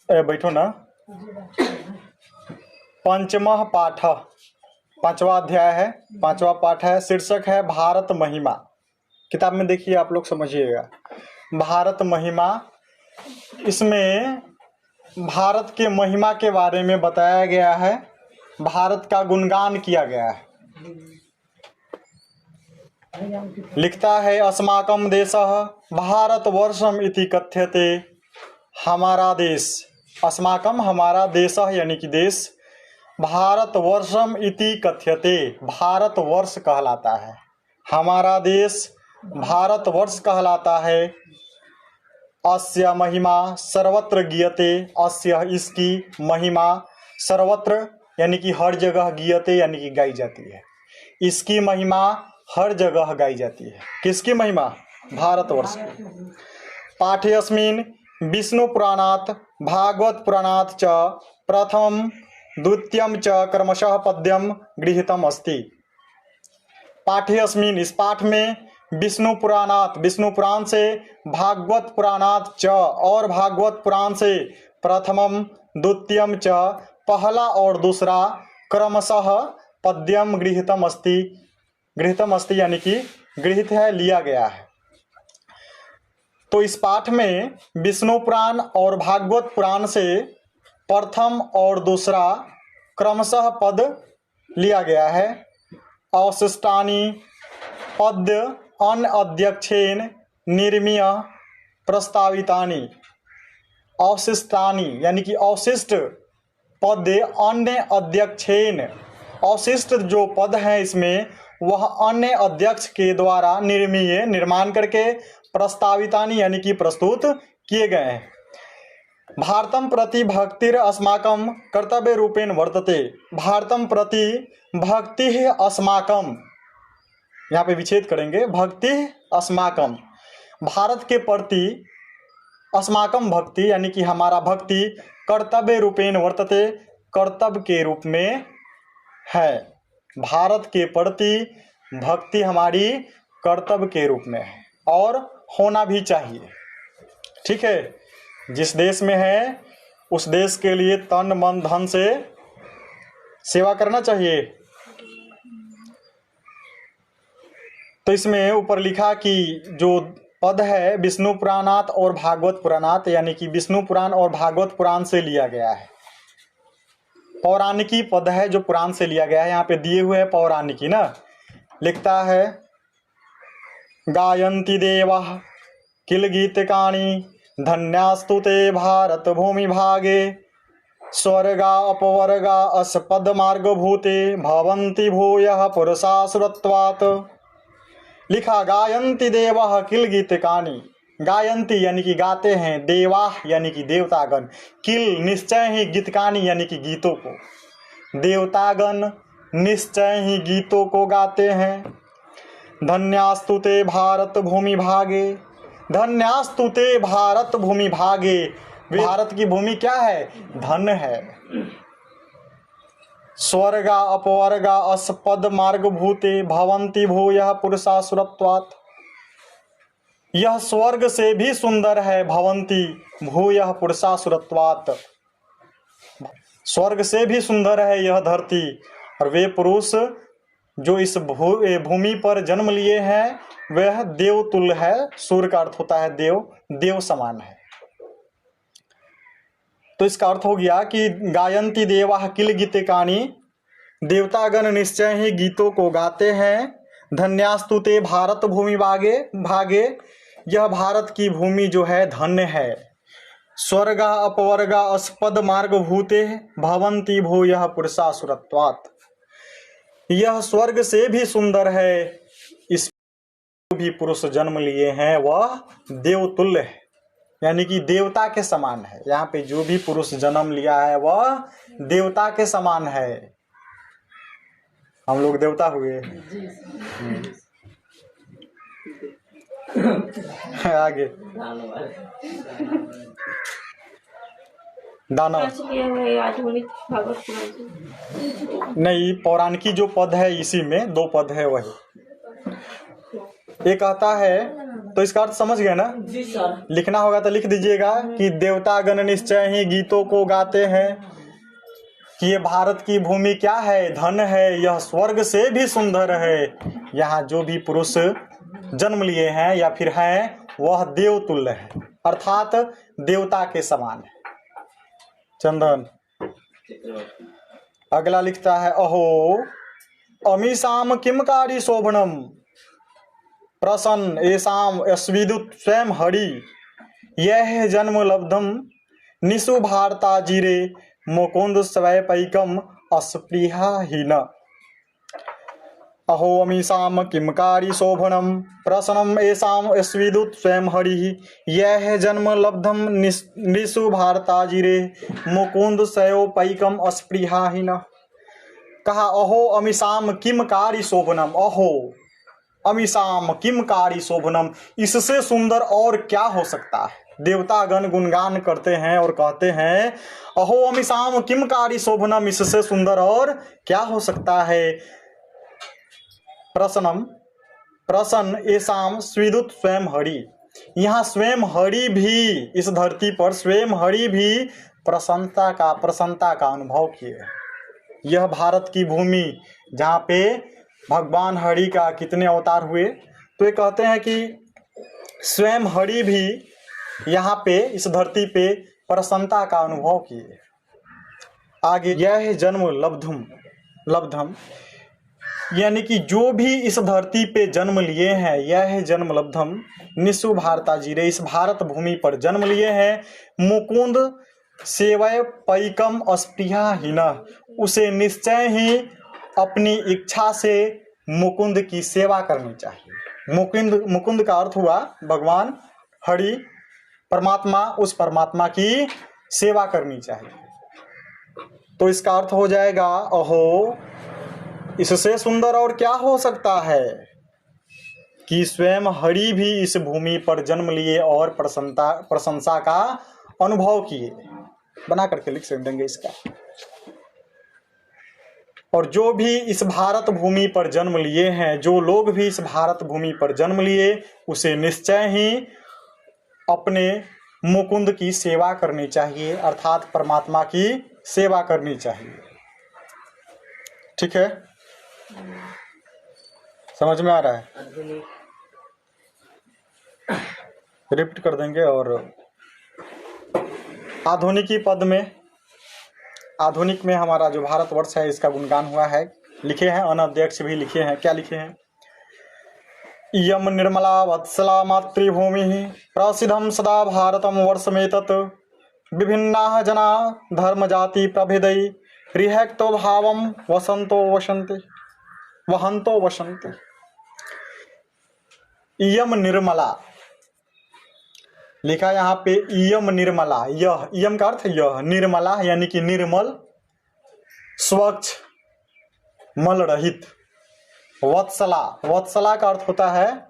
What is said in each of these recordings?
बैठो ना। पंचमः पाठ, पांचवा अध्याय है, पांचवा पाठ है। शीर्षक है भारत महिमा। किताब में देखिए, आप लोग समझिएगा। भारत महिमा, इसमें भारत के महिमा के बारे में बताया गया है, भारत का गुणगान किया गया है। लिखता है, अस्माकं देशः भारतवर्षम इति कथ्यते। हमारा देश, अस्माकं हमारा देशः यानी कि देश, भारतवर्षम इति कथ्यते भारतवर्ष कहलाता है। हमारा देश भारतवर्ष कहलाता है। अस्य महिमा सर्वत्र गीयते, अस्य इसकी महिमा सर्वत्र यानी कि हर जगह, गीयते यानी कि गाई जाती है। इसकी महिमा हर जगह गाई जाती है। किसकी महिमा? भारतवर्ष की। पाठेऽस्मिन् विष्णु पुराणात् भागवत पुराणात् च प्रथमं द्वितीयं च क्रमशः पद्यं गृहीतम् अस्ति। पाठेऽस्मिन्, इस पाठ में, विष्णु पुराणात्, विष्णु पुराण से, भागवत पुराणात् च और भागवत पुराण से, प्रथमम द्वितीयम च पहला और दूसरा, क्रमशः पद्यम गृहीतम अस्ति, गृहीतम अस्ति यानी कि गृहीत है, लिया गया है। तो इस पाठ में विष्णु पुराण और भागवत पुराण से प्रथम और दूसरा क्रमशः पद लिया गया है। अवशिष्टानि पद्य अन्य अध्यक्षेन निर्मीय प्रस्तावितानि। अवशिष्टानि यानी कि अवशिष्ट पद्य अन्य अध्यक्षेन, अवशिष्ट जो पद हैं इसमें, वह अन्य अध्यक्ष के द्वारा निर्मीय, निर्माण करके, प्रस्तावितानि यानी कि प्रस्तुत किए गए हैं। भारतम प्रति भक्तिर अस्माकम कर्तव्य रूपेण वर्तते। भारतम प्रति भक्ति अस्माकम, यहाँ पे विच्छेद करेंगे, भक्ति अस्माकम, भारत के प्रति अस्माकम भक्ति यानी कि हमारा भक्ति, कर्तव्य रूपेण वर्तते, कर्तव्य के रूप में है। भारत के प्रति भक्ति हमारी कर्तव्य के रूप में है और होना भी चाहिए। ठीक है, जिस देश में है उस देश के लिए तन मन धन से सेवा करना चाहिए। तो इसमें ऊपर लिखा कि जो पद है विष्णु पुराणात और भागवत पुराणात, यानी कि विष्णु पुराण और भागवत पुराण से लिया गया है। पौराणिकी पद है जो पुराण से लिया गया है, यहाँ पे दिए हुए है पौराणिकी ना। लिखता है, गायन्ति देवाः किल गीतिकानि धन्यास्तु ते भारत भूमि भागे, स्वर्गा अपवर्गा अस्पद मार्ग भूते भवन्ति भूयः पुरुषासुरत्वात्। लिखा, गायन्ति देवाः किल गीतिकानि, गायन्ति यानी कि गाते हैं, देवाः यानी कि देवतागण, किल निश्चय ही, गीतकानि यानी कि गीतों को, देवतागण निश्चय ही गीतों को गाते हैं। धन्यास्तु ते भारत भूमि भागे, धन्यास्तु ते भारत भूमि भागे, भारत की भूमि क्या है? धन है। स्वर्गा अपवर्गा अस्पद मार्ग भूते भवन्ति भूयः पुरुषासुरत्वात्। यह स्वर्ग से भी सुंदर है, भवन्ति भूयः पुरुषासुरत्वात्, स्वर्ग से भी सुंदर है यह धरती, और वे पुरुष जो इस भूमि पर जन्म लिए हैं वह देवतुल्य है। सूर्य का अर्थ होता है देव, देव समान है। तो इसका अर्थ हो गया कि गायन्ति देवाः किल गीतिकानि, देवतागण निश्चय ही गीतों को गाते हैं। धन्यास्तु ते भारत भूमि भागे, भागे यह भारत की भूमि जो है धन्य है। स्वर्गा अपवर्गा अस्पद मार्ग भूते भवन्ति भूयः पुरुषासुरत्वात्, यह स्वर्ग से भी सुंदर है, इस भी पुरुष जन्म लिए हैं वह देवतुल्य है, यानी कि देवता के समान है। यहाँ पे जो भी पुरुष जन्म लिया है वह देवता के समान है। हम लोग देवता हुए। आगे दानव नहीं, पौराणिकी जो पद है इसी में दो पद है वही। एक कहता है तो इसका अर्थ समझ गए ना? जी सर। लिखना होगा तो लिख दीजिएगा कि देवतागण निश्चय ही गीतों को गाते हैं कि ये भारत की भूमि क्या है, धन है, यह स्वर्ग से भी सुंदर है। यहाँ जो भी पुरुष जन्म लिए हैं या फिर हैं वह देवतुल्य है, अर्थात देवता के समान है। चंदन अगला लिखता है, अहो अमीसाम किमकारी शोभनम प्रसन्न एसाम यस्विदुत स्वयं हरि यह जन्म लब्धम निशु भारता जीरे मुकुंद स्वैपैकम अस्पृहाहीन। अहो अमीसाम किमकारी शोभनम प्रसन्नम एसाम यस्विदुत स्वयं हरि यह जन्म लब्धम निशु भारता जीरे मुकुंद स्वैपैकम अस्पृहाहीन। कहा अहो अमीसाम किमकारी शोभनम, अहो अमीसाम किमकारी शोभनम, इससे सुंदर और क्या हो सकता है। देवतागण गुणगान करते हैं और कहते हैं अहो अमीसाम किमकारी शोभनम, इससे सुंदर और क्या हो सकता है। प्रसन्नम प्रसन्न एसाम स्विदुत स्वयं हरि, यहाँ स्वयं हरि भी इस धरती पर स्वयं हरि भी प्रसन्नता का अनुभव किए। यह भारत की भूमि जहाँ पे भगवान हरि का कितने अवतार हुए, तो ये कहते हैं कि स्वयं हरि भी यहाँ पे इस धरती पे प्रसन्नता का अनुभव किए। आगे यह जन्म लब्धम यानी कि जो भी इस धरती पे जन्म लिए हैं, यह जन्म लब्धम निशु भारता जीरे, इस भारत भूमि पर जन्म लिए हैं। मुकुंद सेवय पैकम अस्पृहाहीन, उसे निश्चय ही अपनी इच्छा से मुकुंद की सेवा करनी चाहिए। मुकुंद का अर्थ हुआ भगवान हरि परमात्मा, उस परमात्मा की सेवा करनी चाहिए। तो इसका अर्थ हो जाएगा अहो इससे सुंदर और क्या हो सकता है कि स्वयं हरि भी इस भूमि पर जन्म लिए और प्रशंसा का अनुभव किए। बना करके लिख देंगे इसका। और जो भी इस भारत भूमि पर जन्म लिए हैं, जो लोग भी इस भारत भूमि पर जन्म लिए, उसे निश्चय ही अपने मुकुंद की सेवा करनी चाहिए, अर्थात परमात्मा की सेवा करनी चाहिए। ठीक है, समझ में आ रहा है? रिपीट कर देंगे। और आधुनिकी पद में, आधुनिक में हमारा जो भारतवर्ष है इसका गुणगान हुआ है, लिखे हैं अनध्यक्ष भी लिखे हैं। क्या लिखे हैं? इयम निर्मला वत्सला मातृभूमि प्रसिद्धम सदा भारतम वर्षमेतत् विभिन्नाः जना धर्म जाति प्रभेदै रिहक्तो भावम वहंतो वसन्ति। इयम निर्मला लिखा यहाँ पे, इयम निर्मला, यह इयम का अर्थ यह, निर्मला यानी कि निर्मल, स्वच्छ, मल रहित। वत्सला, वत्सला का अर्थ होता है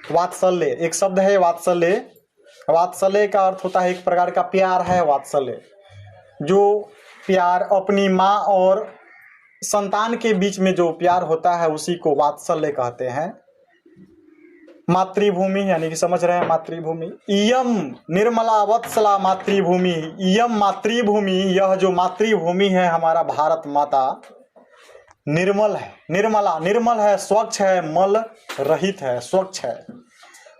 वात्सल्य, एक शब्द है वात्सल्य। वात्सल्य का अर्थ होता है एक प्रकार का प्यार है वात्सल्य, जो प्यार अपनी माँ और संतान के बीच में जो प्यार होता है उसी को वात्सल्य कहते हैं। मातृभूमि यानी कि समझ रहे हैं मातृभूमि। इयम निर्मला वत्सला मातृभूमि, इयम मातृभूमि, यह जो मातृभूमि है हमारा भारत माता निर्मल है, निर्मला निर्मल है, स्वच्छ है, मल रहित है, स्वच्छ है।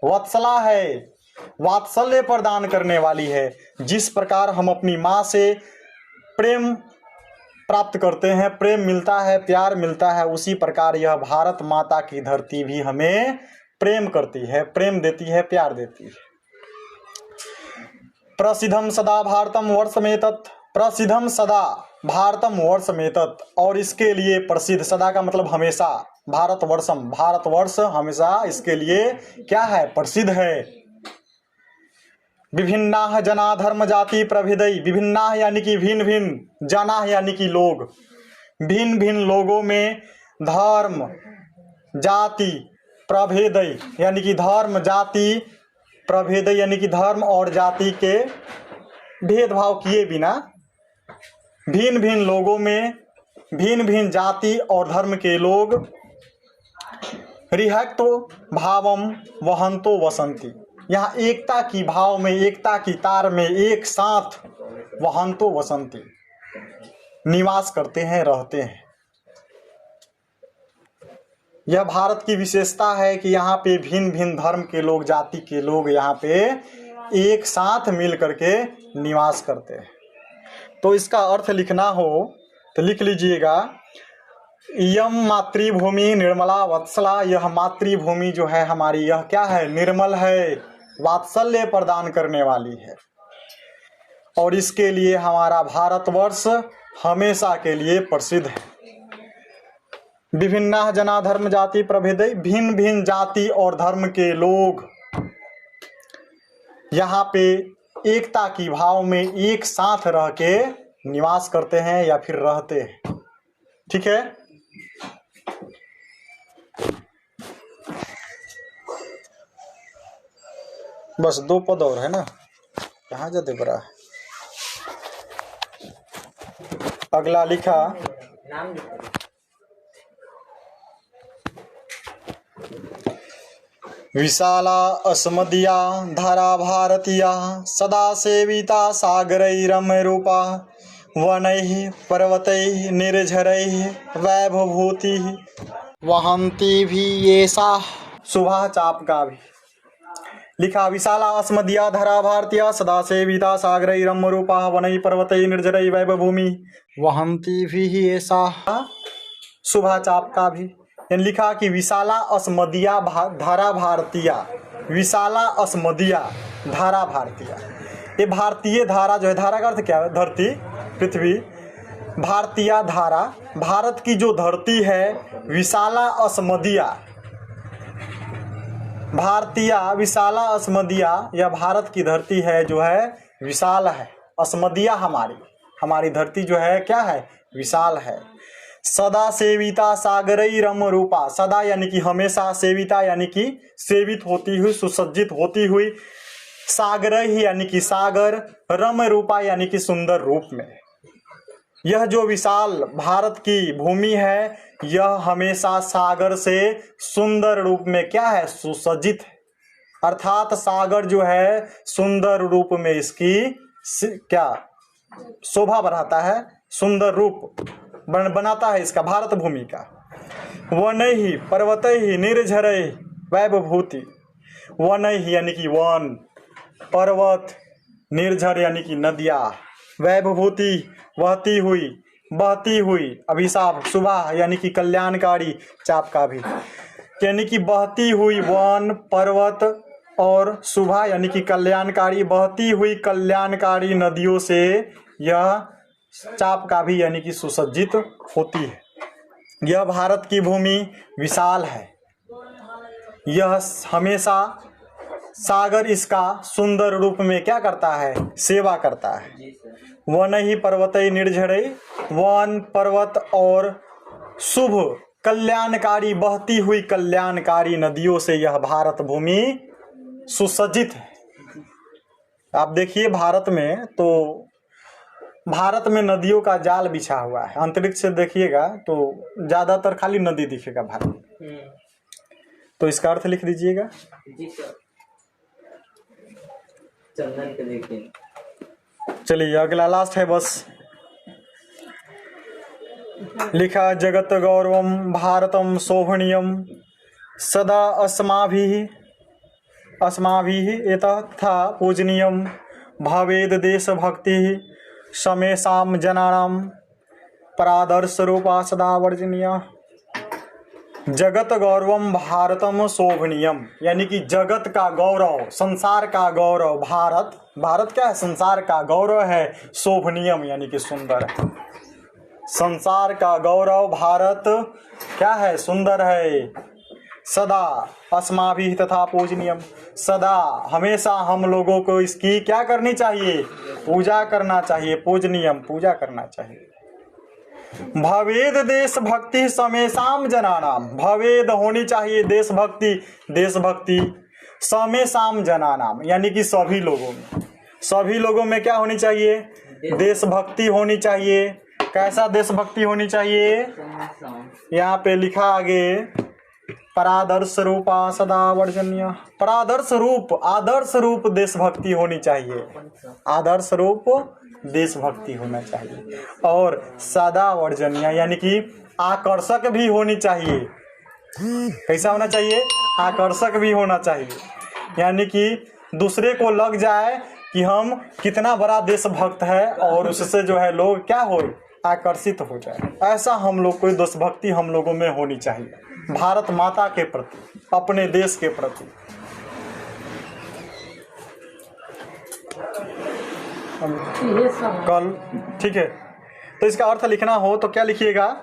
वत्सला है, वात्सल्य प्रदान करने वाली है। जिस प्रकार हम अपनी माँ से प्रेम प्राप्त करते हैं, प्रेम मिलता है, प्यार मिलता है, उसी प्रकार यह भारत माता की धरती भी हमें प्रेम करती है, प्रेम देती है, प्यार देती है। प्रसिद्धम सदा भारतम वर्षमेतत्, प्रसिद्धम सदा भारतम वर्षमेतत्, और इसके लिए प्रसिद्ध, सदा का मतलब हमेशा, भारतवर्षम, भारतवर्ष हमेशा इसके लिए क्या है? प्रसिद्ध है। विभिन्नाः जना धर्म जाति प्रभेदै, विभिन्नाः यानी कि भिन्न भिन्न, जना यानी कि लोग, भिन्न भिन्न लोगों में धर्म जाति प्रभेदै यानी कि धर्म जाति प्रभेदै यानी कि धर्म और जाति के भेदभाव किए बिना भिन्न भिन्न लोगों में भिन्न भिन्न जाति और धर्म के लोग रिहक्तो भावम वहंतो वसंती, यहाँ एकता की भाव में, एकता की तार में एक साथ वहंतो वसंती निवास करते हैं, रहते हैं। यह भारत की विशेषता है कि यहाँ पे भिन्न भिन्न धर्म के लोग, जाति के लोग यहाँ पे एक साथ मिल करके निवास करते हैं। तो इसका अर्थ लिखना हो तो लिख लीजिएगा, यम मातृभूमि निर्मला वत्सला, यह मातृभूमि जो है हमारी, यह क्या है, निर्मल है, वात्सल्य प्रदान करने वाली है। और इसके लिए हमारा भारतवर्ष हमेशा के लिए प्रसिद्ध है। विभिन्न जना धर्म जाति प्रभेद, भिन्न भिन्न जाति और धर्म के लोग यहाँ पे एकता की भाव में एक साथ रह के निवास करते हैं या फिर रहते हैं। ठीक है, बस 2 पद और है ना, कहाँ जाते बड़ा। अगला लिखा, विशाला अस्मदीया धारा भारतीया सदा सेविता सागरैरम्य रूपा वनैः पर्वतैः निर्झरैः वैभवभूतिः वहन्ती भी येषा। सुबह चाप का भी लिखा, विशाला अस्मदीया धारा भारतीया सदा सेविता सागरैरम्य रूपा वनैः पर्वतैः निर्झरैः वैभवभूमि वहन्ती भी येषा। सुबह चाप का भी लिखा कि विशाला अस्मदीया धारा भारतीया, विशाला अस्मदीया धारा भारतीया, ये भारतीय धारा जो है, धारा का अर्थ क्या है, धरती, पृथ्वी, भारतीय धारा, भारत की जो धरती है, विशाला अस्मदीया, भारतीय विशाला अस्मदीया, यह भारत की धरती है जो है विशाल है। अस्मदीया हमारी धरती जो है क्या है, विशाल है। सदा सेविता सागरैरम रूपा, सदा यानी कि हमेशा, सेविता यानी कि सेवित होती हुई, सुसज्जित होती हुई, सागर ही यानी कि सागर, रम रूपा यानी कि सुंदर रूप में। यह जो विशाल भारत की भूमि है, यह हमेशा सागर से सुंदर रूप में क्या है, सुसज्जित है। अर्थात सागर जो है सुंदर रूप में इसकी क्या शोभा बढ़ाता है, सुंदर रूप बनाता है इसका, भारत भूमि का। वनैः पर्वतैः निर्झरैः वैभवभूति, वनैः यानी कि वन, पर्वत, निर्झर यानी कि नदियाँ, वैभवभूति बहती हुई, बहती हुई, अभिशाप सुबह यानी कि कल्याणकारी, चाप का भी यानी कि बहती हुई वन, पर्वत और सुबह यानी कि कल्याणकारी, बहती हुई कल्याणकारी नदियों से यह चाप का भी यानी कि सुसज्जित होती है। यह भारत की भूमि विशाल है, यह हमेशा सागर इसका सुंदर रूप में क्या करता है, सेवा करता है। वनैः पर्वतैः निर्झरैः, वन, पर्वत और शुभ कल्याणकारी, बहती हुई कल्याणकारी नदियों से यह भारत भूमि सुसज्जित है। आप देखिए भारत में नदियों का जाल बिछा हुआ है। अंतरिक्ष से देखिएगा तो ज्यादातर खाली नदी दिखेगा भारत में। तो इसका अर्थ लिख दीजिएगा। चंदन के देखिए। चलिए अगला लास्ट है बस। लिखा, जगत गौरवम भारतम शोभनीयम सदा अस्माभिः एतथा पूजनीयम भवेद देश भक्ति समेषां जनानां परादर्श रूपा सदा वर्जनीय। जगत गौरवम भारतम शोभनीयम यानी कि जगत का गौरव, संसार का गौरव भारत क्या है, संसार का गौरव है। शोभनीयम यानी कि सुंदर है। संसार का गौरव भारत क्या है, सुंदर है। सदा अस्माभिः तथा पूजनीयम, सदा हमेशा हम लोगों को इसकी क्या करनी चाहिए, पूजा करना चाहिए। पूजनीयम पूजा करना चाहिए। भवेद देशभक्ति समेषां जनानाम, भवेद होनी चाहिए देशभक्ति समेषां जनानाम यानी कि सभी लोगों में क्या होनी चाहिए, देशभक्ति होनी चाहिए। कैसा देशभक्ति होनी चाहिए, यहाँ पे लिखा आगे, परादर्श रूपा सदा वर्जनीय। परादर्श रूप, आदर्श रूप देशभक्ति होनी चाहिए। आदर्श रूप देशभक्ति होना चाहिए और सदा वर्जनीय यानी कि आकर्षक भी होनी चाहिए। कैसा होना चाहिए? आकर्षक भी होना चाहिए यानी कि दूसरे को लग जाए कि हम कितना बड़ा देशभक्त है और उससे जो है लोग क्या हो, आकर्षित हो जाए। ऐसा हम लोग को देशभक्ति हम लोगों में होनी चाहिए, भारत माता के प्रति, अपने देश के प्रति। कल ठीक है, तो इसका अर्थ लिखना हो तो क्या लिखिएगा?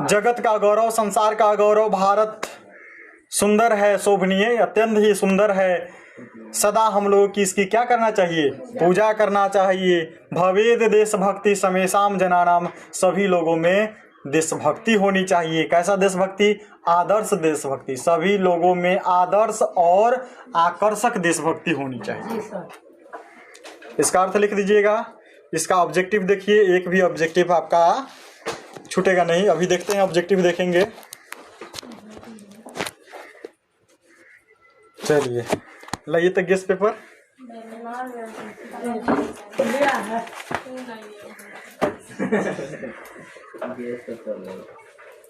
जगत का गौरव, संसार का गौरव भारत सुंदर है, शोभनीय, अत्यंत ही सुंदर है। सदा हम लोगों की इसकी क्या करना चाहिए? पूजा करना चाहिए। भवेद देशभक्ति समेशाम जनानाम, सभी लोगों में देशभक्ति होनी चाहिए। कैसा देशभक्ति? आदर्श देशभक्ति। सभी लोगों में आदर्श और आकर्षक देशभक्ति होनी चाहिए। इसका अर्थ लिख दीजिएगा। इसका ऑब्जेक्टिव देखिए, एक भी ऑब्जेक्टिव आपका छूटेगा नहीं। अभी देखते हैं, ऑब्जेक्टिव देखेंगे। चलिए लाइए तो गेस्ट पेपर। ये तो